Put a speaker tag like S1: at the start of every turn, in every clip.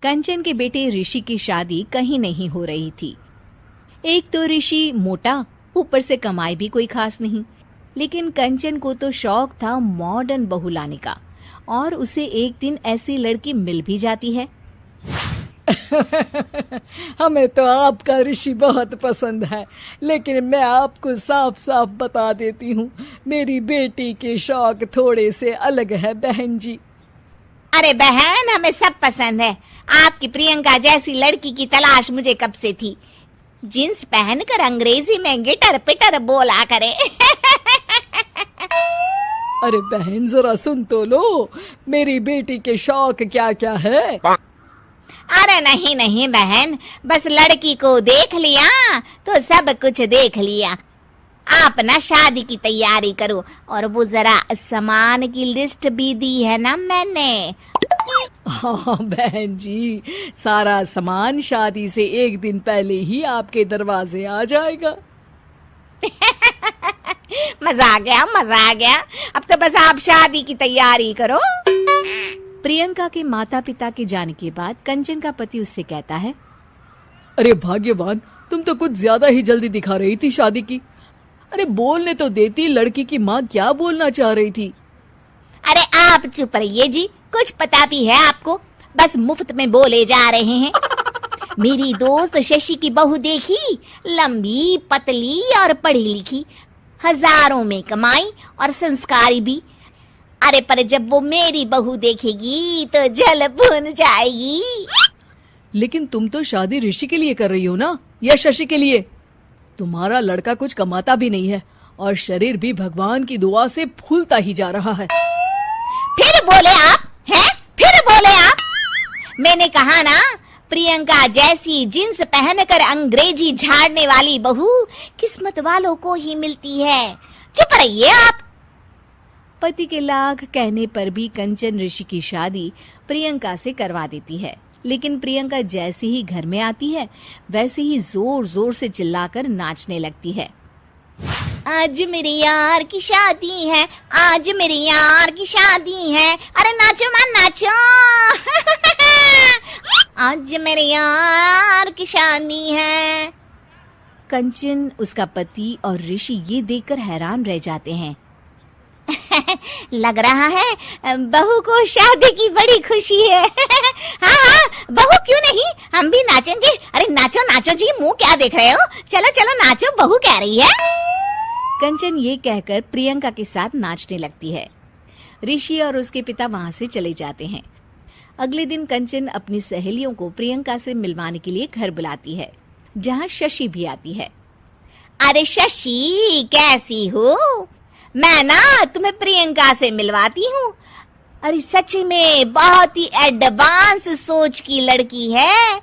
S1: कंचन के बेटे ऋषि की शादी कहीं नहीं हो रही थी। एक तो ऋषि मोटा, ऊपर से कमाई भी कोई खास नहीं। लेकिन कंचन को तो शौक था मॉडर्न बहू लाने का, और उसे एक दिन ऐसी लड़की मिल भी जाती है।
S2: हमें तो आपका ऋषि बहुत पसंद है, लेकिन मैं आपको साफ साफ बता देती हूँ, मेरी बेटी के शौक थोड़े से अलग है बहन जी।
S3: अरे बहन, हमें सब पसंद है। आपकी प्रियंका जैसी लड़की की तलाश मुझे कब से थी। जींस पहनकर अंग्रेजी में गिटर पिटर बोला करे।
S2: अरे बहन जरा सुन तो लो, मेरी बेटी के शौक क्या क्या है।
S3: अरे नहीं नहीं बहन, बस लड़की को देख लिया तो सब कुछ देख लिया। आप ना शादी की तैयारी करो, और वो जरा सामान की लिस्ट भी दी है ना मैंने।
S2: हाँ बहन जी, सारा सामान शादी से एक दिन पहले ही आपके दरवाजे आ जाएगा।
S3: मजा आ गया, मजा आ गया। अब तो बस आप शादी की तैयारी करो।
S1: प्रियंका के माता पिता के जाने के बाद कंचन का पति उससे कहता है,
S2: अरे भाग्यवान, तुम तो कुछ ज्यादा ही जल्दी दिखा रही थी शादी की। अरे बोलने तो देती, लड़की की माँ क्या बोलना चाह रही थी।
S3: अरे आप चुप रहिए जी, कुछ पता भी है आपको, बस मुफ्त में बोले जा रहे हैं। मेरी दोस्त शशि की बहू देखी, लंबी पतली और पढ़ी लिखी, हजारों में कमाई और संस्कारी भी। अरे पर जब वो मेरी बहू देखेगी तो जल भुन जाएगी।
S2: लेकिन तुम तो शादी ऋषि के लिए कर रही हो ना, या शशि के लिए? तुम्हारा लड़का कुछ कमाता भी नहीं है, और शरीर भी भगवान की दुआ से फूलता ही जा रहा है।
S3: फिर बोले आप हैं? फिर बोले आप? मैंने कहा ना, प्रियंका जैसी जींस पहनकर अंग्रेजी झाड़ने वाली बहू किस्मत वालों को ही मिलती है। चुप रहिए आप।
S1: पति के लाख कहने पर भी कंचन ऋषि की शादी प्रियंका से करवा देती है। लेकिन प्रियंका जैसे ही घर में आती है, वैसे ही जोर जोर से चिल्लाकर नाचने लगती है।
S3: आज मेरे यार की शादी है, आज मेरे यार की शादी है। अरे नाचो मां नाचो। आज मेरे यार की शादी है।
S1: कंचन, उसका पति और ऋषि ये देखकर हैरान रह जाते हैं।
S3: लग रहा है बहू को शादी की बड़ी खुशी है। हाँ हाँ, बहू क्यों नहीं, हम भी नाचेंगे। अरे नाचो नाचो जी, मुंह क्या देख रहे हो, चलो चलो नाचो, बहू कह रही है।
S1: कंचन ये कहकर प्रियंका के साथ नाचने लगती है। ऋषि और उसके पिता वहां से चले जाते हैं। अगले दिन कंचन अपनी सहेलियों को प्रियंका से मिलवाने के लिए घर बुलाती है, जहाँ शशि भी आती है।
S3: अरे शशि, कैसी हो? मैं ना तुम्हें प्रियंका से मिलवाती हूँ। अरे सच में बहुत ही एडवांस सोच की लड़की है।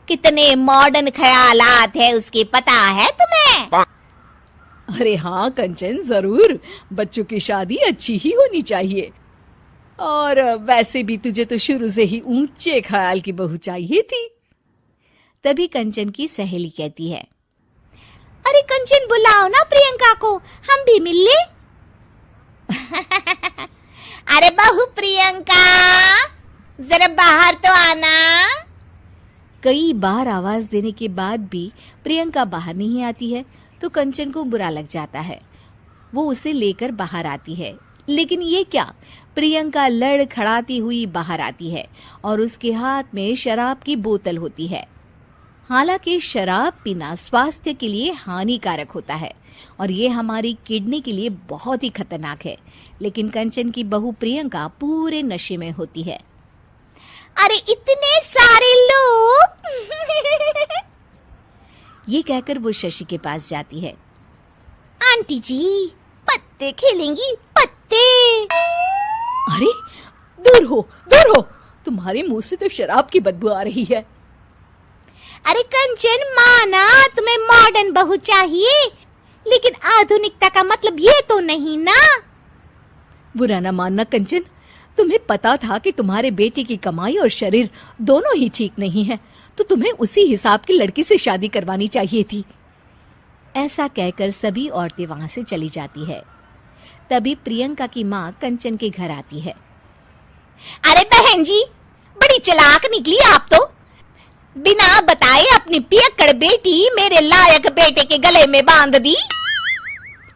S3: कितने मॉडर्न ख्यालात है उसके, पता है तुम्हें?
S2: अरे हाँ कंचन, जरूर। बच्चों की शादी अच्छी ही होनी चाहिए, और वैसे भी तुझे तो शुरू से ही ऊंचे ख्याल की बहू चाहिए थी।
S1: तभी कंचन की सहेली कहती है,
S3: अरे कंचन, बुलाओ ना प्रियंका को, हम भी मिल ले। अरे बहू प्रियंका, जरा बाहर तो आना।
S1: कई बार आवाज देने के बाद भी प्रियंका बाहर नहीं आती है, तो कंचन को बुरा लग जाता है। वो उसे लेकर बाहर आती है, लेकिन ये क्या, प्रियंका लड़खड़ाती हुई बाहर आती है और उसके हाथ में शराब की बोतल होती है। हालांकि शराब पीना स्वास्थ्य के लिए हानिकारक होता है और ये हमारी किडनी के लिए बहुत ही खतरनाक है, लेकिन कंचन की बहू प्रियंका पूरे नशे में होती है।
S3: अरे इतने सारे लोग।
S1: ये कहकर वो शशि के पास जाती है।
S3: आंटी जी, पत्ते खेलेंगी, पत्ते।
S2: अरे दूर हो, दूर हो, तुम्हारे मुंह से तो शराब की बदबू आ रही है।
S3: अरे कंचन, माना तुम्हें मॉडर्न बहू चाहिए, लेकिन आधुनिकता का मतलब ये तो नहीं ना।
S2: बुरा ना मानना कंचन, तुम्हें पता था कि तुम्हारे बेटे की कमाई और शरीर दोनों ही ठीक नहीं है, तो तुम्हें उसी हिसाब की लड़की से शादी करवानी चाहिए थी।
S1: ऐसा कहकर सभी औरतें वहां से चली जाती है। तभी प्रियंका की माँ कंचन के घर आती है।
S3: अरे बहन जी, बड़ी बड़ी चालाक निकली आप तो। बिना बताए अपनी पियक्कड़ बेटी मेरे लायक बेटे के गले में बांध दी।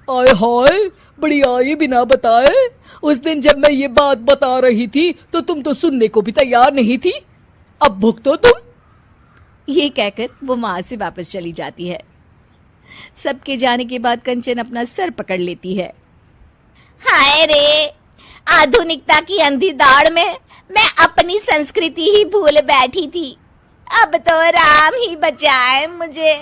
S2: आय हाय, बड़ी आई बिना बताए। उस दिन जब मैं ये बात बता रही थी तो तुम तो सुनने को भी तैयार नहीं थी। अब भुगतो तुम।
S1: ये कहकर वो वहां से वापस चली जाती है। सबके जाने के बाद कंचन अपना सर पकड़ लेती है।
S3: हाय रे, आधुनिकता की अंधी दौड़ में मैं अपनी संस्कृति ही भूल बैठी थी। अब तो राम ही बचाए मुझे।